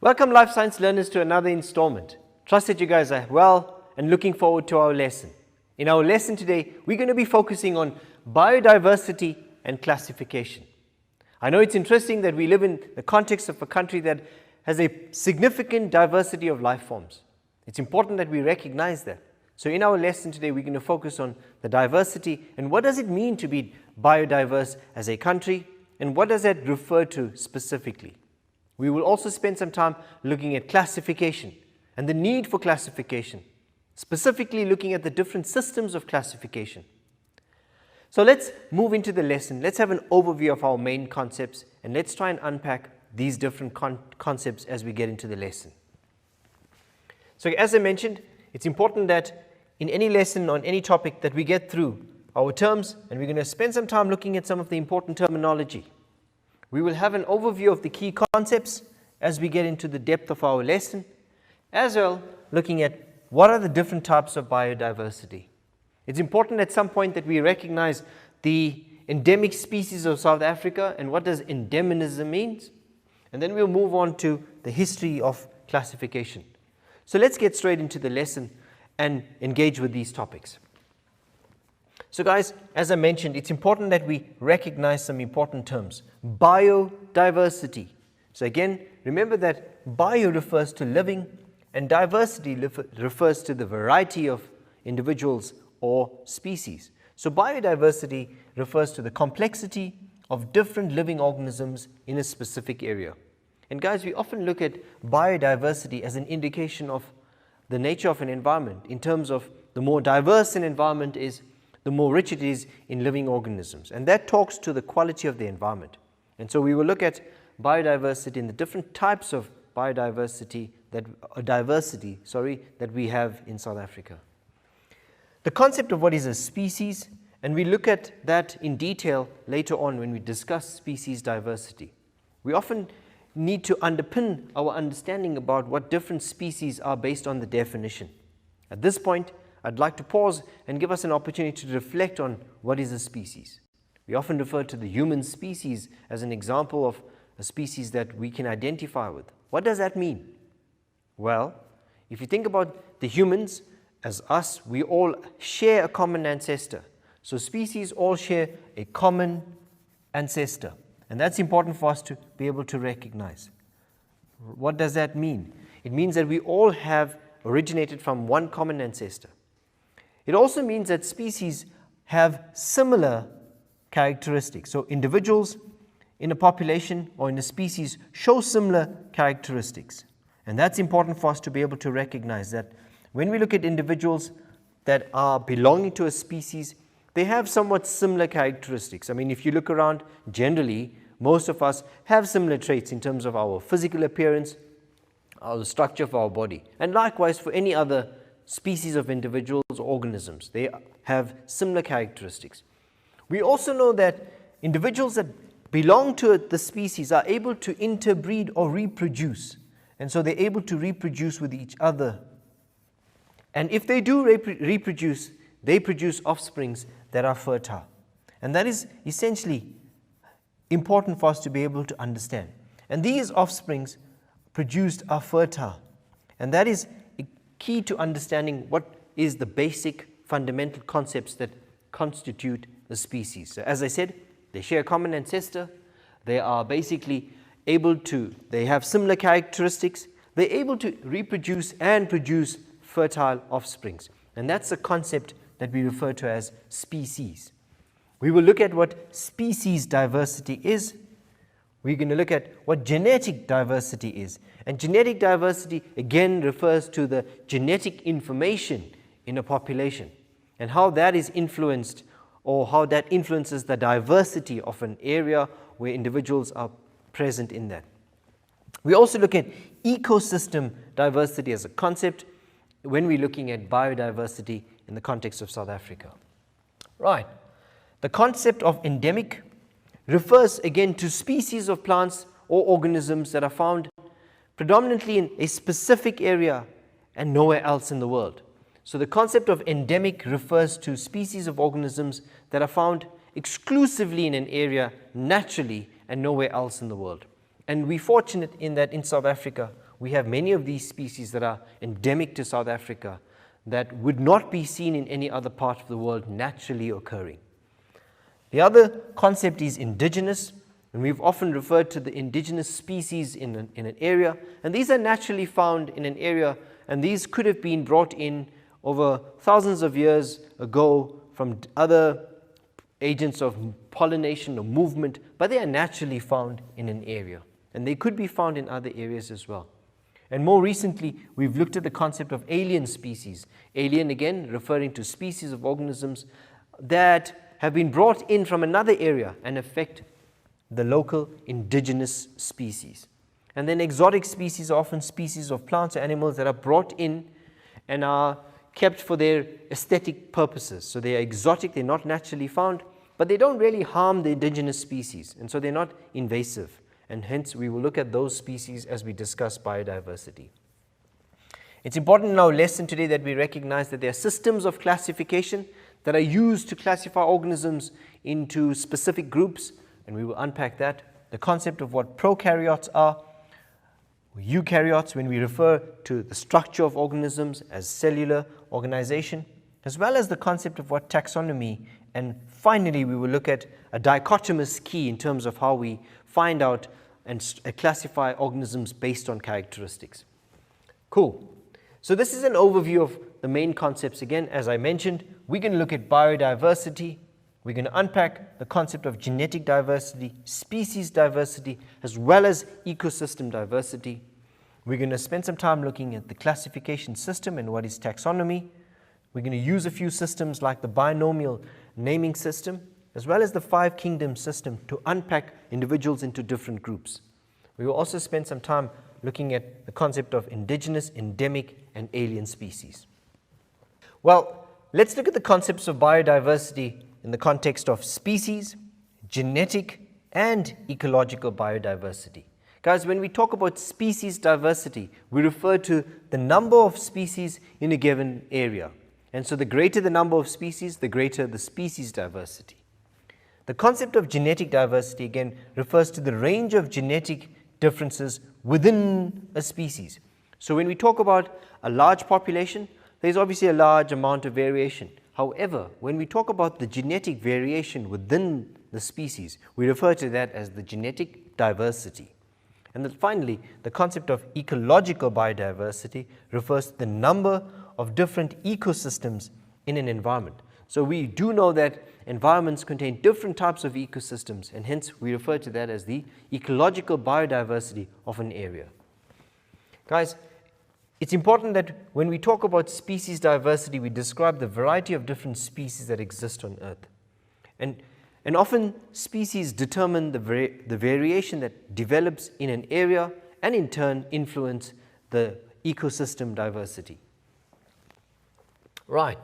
Welcome life science learners to another installment. Trust that you guys are well and looking forward to our lesson. In our lesson today, we're going to be focusing on biodiversity and classification. I know it's interesting that we live in the context of a country that has a significant diversity of life forms. It's important that we recognize that. So in our lesson today, we're going to focus on the diversity and what does it mean to be biodiverse as a country and what does that refer to specifically. We will also spend some time looking at classification and the need for classification, specifically looking at the different systems of classification. So let's move into the lesson. Let's have an overview of our main concepts and let's try and unpack these different concepts as we get into the lesson. So as I mentioned, it's important that in any lesson on any topic that we get through our terms, and we're going to spend some time looking at some of the important terminology. We will have an overview of the key concepts as we get into the depth of our lesson, as well looking at what are the different types of biodiversity. It's important at some point that we recognize the endemic species of South Africa and what does endemism means, and then we'll move on to the history of classification. So let's get straight into the lesson and engage with these topics. So guys, as I mentioned, it's important that we recognize some important terms. Biodiversity. So again, remember that bio refers to living and diversity refers to the variety of individuals or species. So biodiversity refers to the complexity of different living organisms in a specific area. And guys, we often look at biodiversity as an indication of the nature of an environment in terms of the more diverse an environment is, the more rich it is in living organisms. And that talks to the quality of the environment. And so we will look at biodiversity and the different types of biodiversity that we have in South Africa. The concept of what is a species, and we look at that in detail later on when we discuss species diversity. We often need to underpin our understanding about what different species are based on the definition. At this point, I'd like to pause and give us an opportunity to reflect on what is a species. We often refer to the human species as an example of a species that we can identify with. What does that mean? Well, if you think about the humans as us, we all share a common ancestor. So species all share a common ancestor. And that's important for us to be able to recognize. What does that mean? It means that we all have originated from one common ancestor. It also means that species have similar characteristics. So individuals in a population or in a species show similar characteristics. And that's important for us to be able to recognize that when we look at individuals that are belonging to a species, they have somewhat similar characteristics. I mean, if you look around, generally, most of us have similar traits in terms of our physical appearance, the structure of our body. And likewise for any other species of individuals or organisms, they have similar characteristics. We also know that individuals that belong to the species are able to interbreed or reproduce. And so they're able to reproduce with each other. And if they do reproduce, they produce offsprings that are fertile. And that is essentially important for us to be able to understand. And these offsprings produced are fertile. And that is key to understanding what is the basic fundamental concepts that constitute the species. So as I said, they share a common ancestor. They are basically they have similar characteristics. They're able to reproduce and produce fertile offsprings. And that's the concept that we refer to as species. We will look at what species diversity is. We're going to look at what genetic diversity is. And genetic diversity again refers to the genetic information in a population and how that is influenced or how that influences the diversity of an area where individuals are present in that. We also look at ecosystem diversity as a concept when we're looking at biodiversity in the context of South Africa. Right. The concept of endemic refers again to species of plants or organisms that are found predominantly in a specific area and nowhere else in the world. So the concept of endemic refers to species of organisms that are found exclusively in an area naturally and nowhere else in the world. And we're fortunate in that in South Africa, we have many of these species that are endemic to South Africa that would not be seen in any other part of the world naturally occurring. The other concept is indigenous, and we've often referred to the indigenous species in an area, and these are naturally found in an area, and these could have been brought in over thousands of years ago from other agents of pollination or movement, but they are naturally found in an area, and they could be found in other areas as well. And more recently, we've looked at the concept of alien species. Alien, again, referring to species of organisms that have been brought in from another area and affect the local indigenous species. And then exotic species are often species of plants or animals that are brought in and are kept for their aesthetic purposes. So they are exotic, they're not naturally found, but they don't really harm the indigenous species, and so they're not invasive. And hence, we will look at those species as we discuss biodiversity. It's important in our lesson today that we recognize that there are systems of classification that are used to classify organisms into specific groups, and we will unpack that. The concept of what prokaryotes are, eukaryotes when we refer to the structure of organisms as cellular organization, as well as the concept of what taxonomy, and finally we will look at a dichotomous key in terms of how we find out and classify organisms based on characteristics. Cool. So this is an overview of the main concepts. Again, as I mentioned, we're going to look at biodiversity. We're going to unpack the concept of genetic diversity, species diversity, as well as ecosystem diversity. We're going to spend some time looking at the classification system and what is taxonomy. We're going to use a few systems like the binomial naming system, as well as the 5 kingdom system to unpack individuals into different groups. We will also spend some time looking at the concept of indigenous, endemic, and alien species. Well, let's look at the concepts of biodiversity in the context of species, genetic, and ecological biodiversity. Guys, when we talk about species diversity, we refer to the number of species in a given area. And so the greater the number of species, the greater the species diversity. The concept of genetic diversity, again, refers to the range of genetic differences within a species. So when we talk about a large population, there's obviously a large amount of variation. However, when we talk about the genetic variation within the species, we refer to that as the genetic diversity. And then finally, the concept of ecological biodiversity refers to the number of different ecosystems in an environment. So we do know that environments contain different types of ecosystems, and hence we refer to that as the ecological biodiversity of an area. Guys, it's important that when we talk about species diversity, we describe the variety of different species that exist on Earth. And often species determine the variation that develops in an area and in turn influence the ecosystem diversity. Right.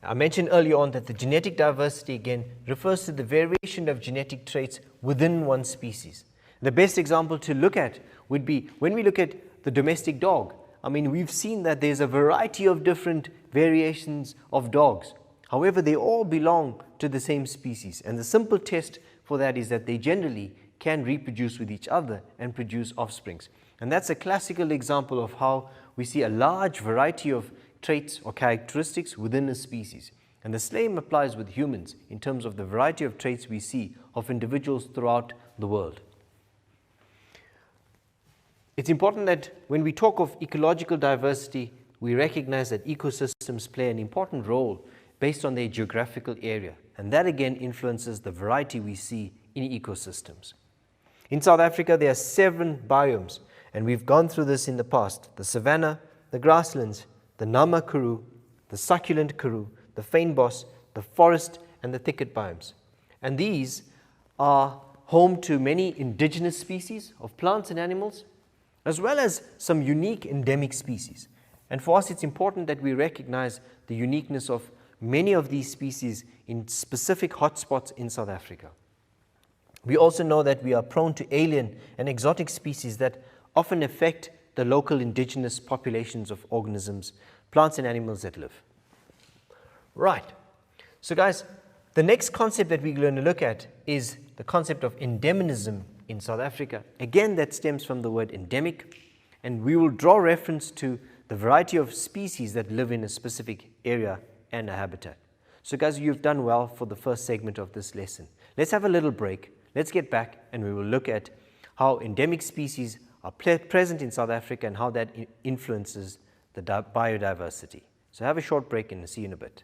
I mentioned earlier on that the genetic diversity again refers to the variation of genetic traits within one species. The best example to look at would be when we look at the domestic dog. I mean, we've seen that there's a variety of different variations of dogs. However, they all belong to the same species, and the simple test for that is that they generally can reproduce with each other and produce offsprings. And that's a classical example of how we see a large variety of traits or characteristics within a species. And the same applies with humans in terms of the variety of traits we see of individuals throughout the world. It's important that when we talk of ecological diversity, we recognize that ecosystems play an important role based on their geographical area, and that again influences the variety we see in ecosystems. In South Africa, there are 7 biomes, and we've gone through this in the past: the savanna, the grasslands, the Nama Karoo, the succulent Karoo, the fynbos, the forest, and the thicket biomes. And these are home to many indigenous species of plants and animals, as well as some unique endemic species. And for us, it's important that we recognize the uniqueness of many of these species in specific hotspots in South Africa. We also know that we are prone to alien and exotic species that often affect the local indigenous populations of organisms, plants and animals that live. Right. So guys, the next concept that we're going to look at is the concept of endemism in South Africa. Again, that stems from the word endemic. and we will draw reference to the variety of species that live in a specific area and a habitat. So guys, you've done well for the first segment of this lesson. Let's have a little break. Let's get back and we will look at how endemic species are present in South Africa and how that influences the biodiversity. So have a short break and see you in a bit.